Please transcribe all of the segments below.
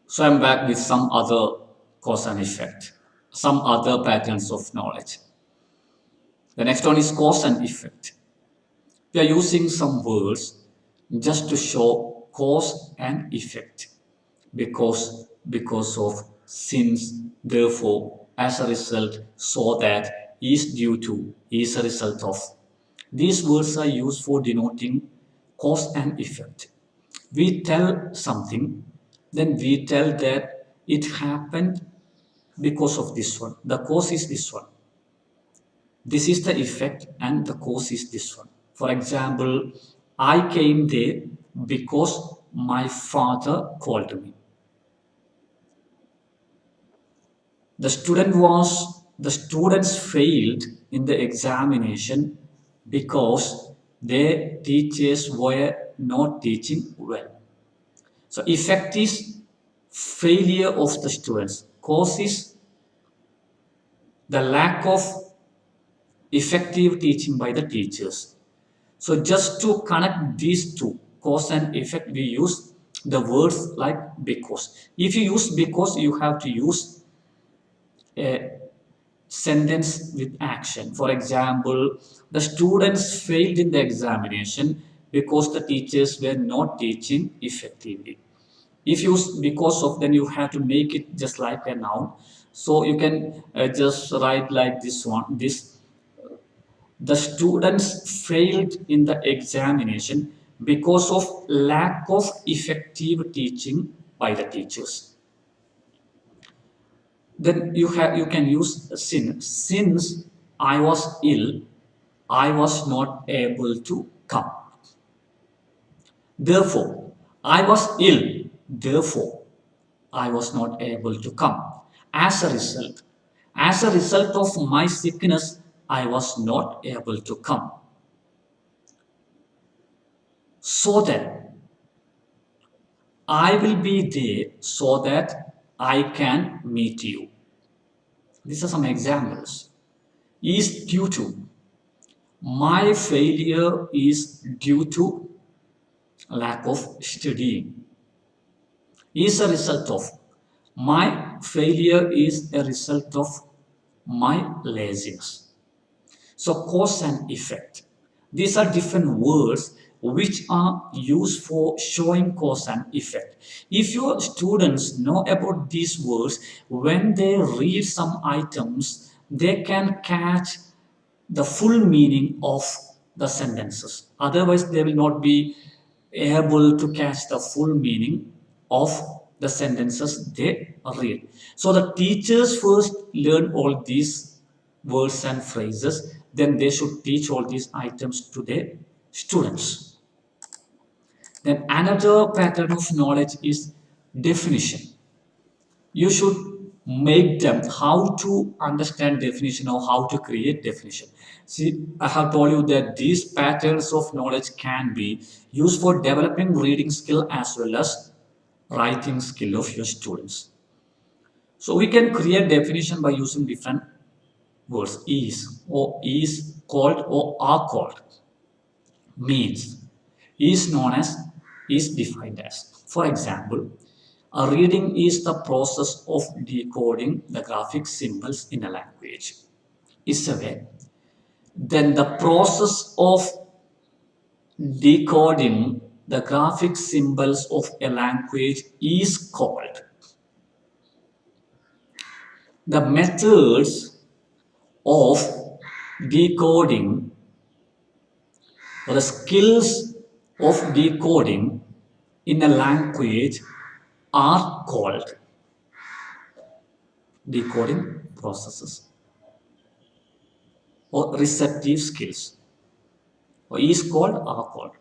So I'm back with some other cause and effect, some other patterns of knowledge. The next one is cause and effect. We are using some words just to show cause and effect. Because of, since, therefore, as a result, so that, is due to, is a result of. These words are used for denoting cause and effect. We tell something, then we tell that it happened because of this one. The cause is this one. This is the effect and the cause is this one. For example, I came there because my father called me. The students failed in the examination because their teachers were not teaching well. So effect is failure of the students. Cause is the lack of effective teaching by the teachers. So just to connect these two, cause and effect, we use the words like because. If you use because, you have to use a sentence with action. For example, the students failed in the examination because the teachers were not teaching effectively. If you use because of, then you have to make it just like a noun. So you can just write like this one. The students failed in the examination because of lack of effective teaching by the teachers. Then you can use since I was ill, I was not able to come. Therefore, I was ill, therefore I was not able to come. As a result of my sickness, I was not able to come. So that I will be there so that I can meet you. These are some examples. Is due to. My failure is due to lack of studying. Is a result of. My failure is a result of my laziness. So cause and effect. These are different words which are used for showing cause and effect. If your students know about these words, when they read some items, they can catch the full meaning of the sentences. Otherwise, they will not be able to catch the full meaning of the sentences they read. So the teachers first learn all these words and phrases, then they should teach all these items to their students. Then another pattern of knowledge is definition. You should make them how to understand definition or how to create definition. See, I have told you that these patterns of knowledge can be used for developing reading skill as well as writing skill of your students. So we can create definition by using different words. Is called or are called, means, is known as, is defined as. For example, a reading is the process of decoding the graphic symbols in a language. Is a way. Then the process of decoding the graphic symbols of a language is called. The methods of decoding or the skills of decoding in a language are called decoding processes or receptive skills, or is called, are called.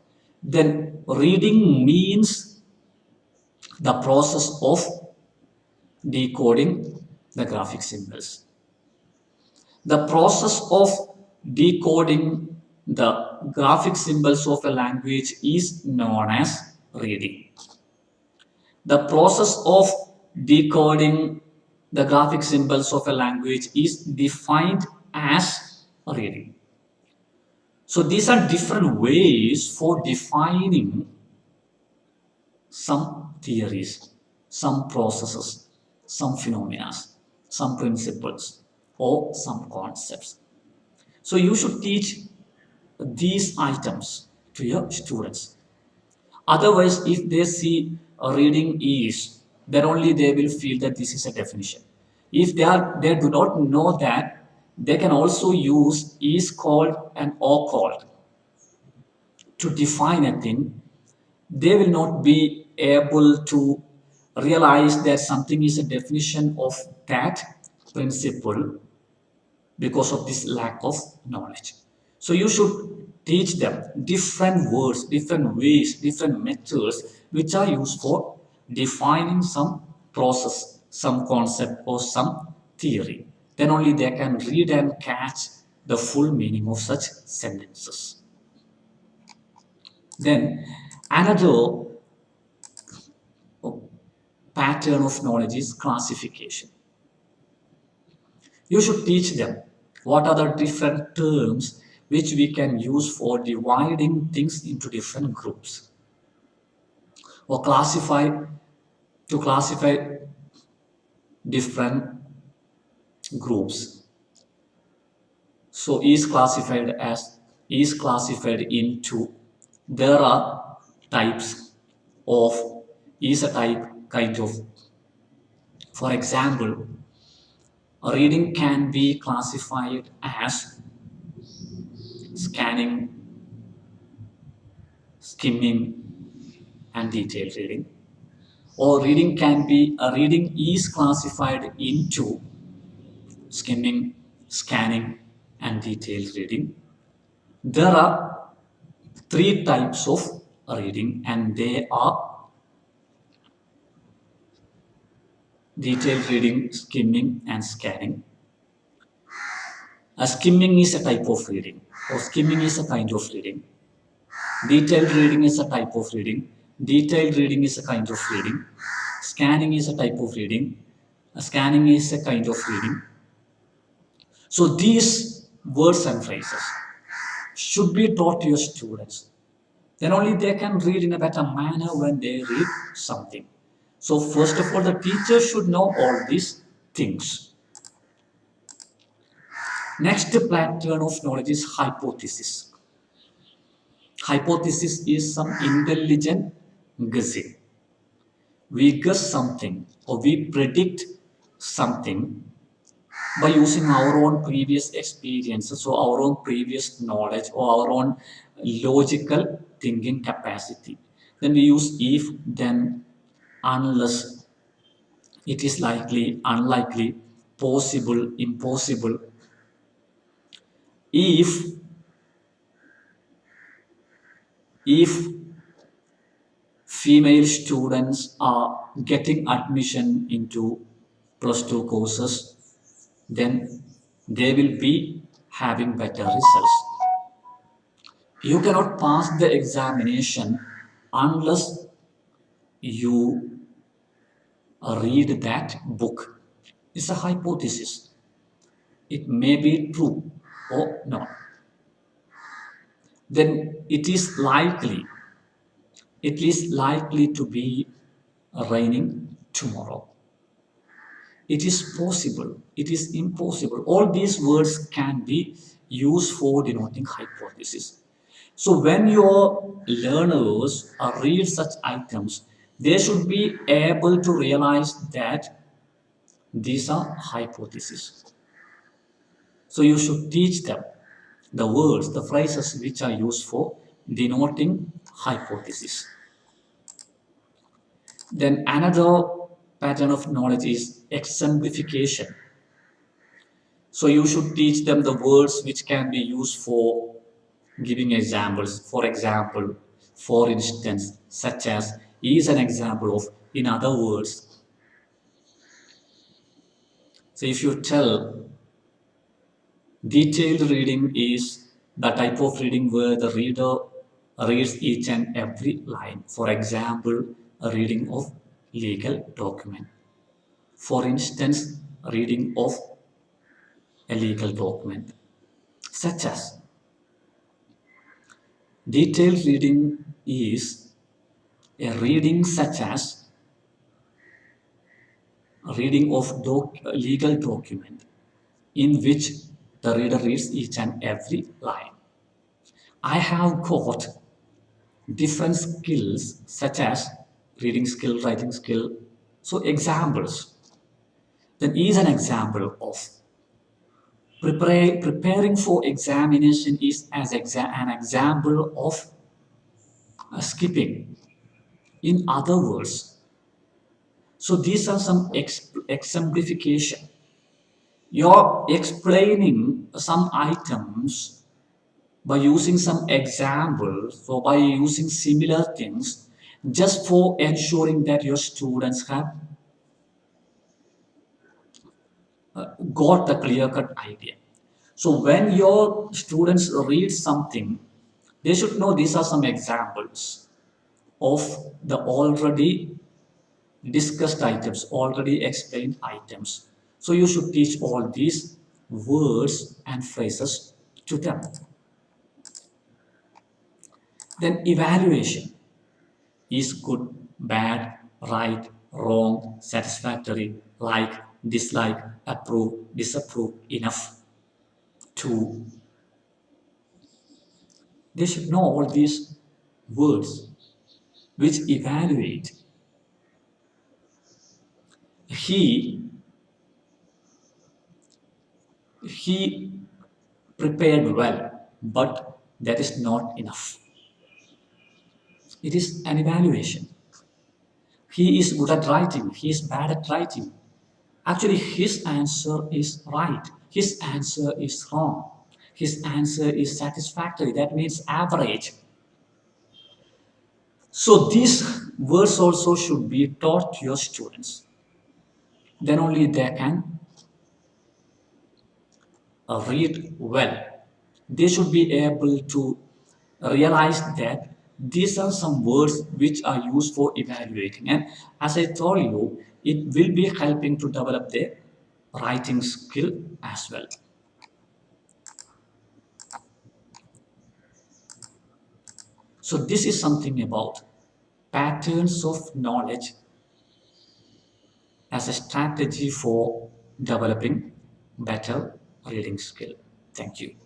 Then reading means the process of decoding the graphic symbols. The process of decoding the graphic symbols of a language is known as reading. The process of decoding the graphic symbols of a language is defined as reading. So these are different ways for defining some theories. some processes, some phenomena, some principles, or some concepts. So you should teach these items to your students. Otherwise, if they see a reading is, then only they will feel that this is a definition. If they do not know that, they can also use is called and or called to define a thing. They will not be able to realize that something is a definition of that principle because of this lack of knowledge. So you should teach them different words, different ways, different methods which are used for defining some process, some concept, or some theory. Then only they can read and catch the full meaning of such sentences. Then another pattern of knowledge is classification. You should teach them what are the different terms which we can use for dividing things into different groups or classify different groups. So is classified into, there are types of, is a type kind of, for example, a reading can be classified as scanning, skimming, and detailed reading. Or reading is classified into skimming, scanning, and detailed reading. There are three types of reading, and they are detailed reading, skimming, and scanning. A skimming is a type of reading, or skimming is a kind of reading. Detailed reading is a type of reading. Detailed reading is a kind of reading. Scanning is a type of reading. Scanning is a kind of reading. So these words and phrases should be taught to your students. Then only they can read in a better manner when they read something. So first of all, the teacher should know all these things. Next pattern of knowledge is hypothesis. Hypothesis is some intelligent guessing. We guess something or we predict something by using our own previous experiences or our own previous knowledge or our own logical thinking capacity. Then we use if, then, unless, it is likely, unlikely, possible, impossible. If female students are getting admission into +2 courses, then they will be having better results. You cannot pass the examination unless you read that book. It's a hypothesis. It may be true or not. Then it is likely to be raining tomorrow. It is possible, it is impossible. All these words can be used for denoting hypothesis. So when your learners read such items, they should be able to realize that these are hypotheses. So you should teach them the words, the phrases which are used for denoting hypothesis. Then another pattern of knowledge is exemplification. So you should teach them the words which can be used for giving examples. For example, for instance, such as is an example of, in other words. So if you tell detailed reading is the type of reading where the reader reads each and every line. For example, a reading of legal document. For instance, reading of a legal document. Such as detailed reading is a reading such as reading of legal document in which the reader reads each and every line. I have got different skills such as reading skill, writing skill. So examples. Then is an example of preparing for examination is as an example of skipping. In other words, so these are some exemplification. You're explaining some items by using some examples or by using similar things just for ensuring that your students have got the clear cut idea. So when your students read something, they should know these are some examples of the already discussed items, already explained items. So you should teach all these words and phrases to them. Then evaluation is good, bad, right, wrong, satisfactory, like, dislike, approve, disapprove, enough, to. They should know all these words which evaluate. He he prepared well, but that is not enough. It is an evaluation. He is good at writing, he is bad at writing. Actually, his answer is right, his answer is wrong, his answer is satisfactory, that means average. So these words also should be taught to your students. Then only they can read well. They should be able to realize that these are some words which are used for evaluating. And as I told you, it will be helping to develop their writing skill as well. So this is something about patterns of knowledge as a strategy for developing better reading skill. Thank you.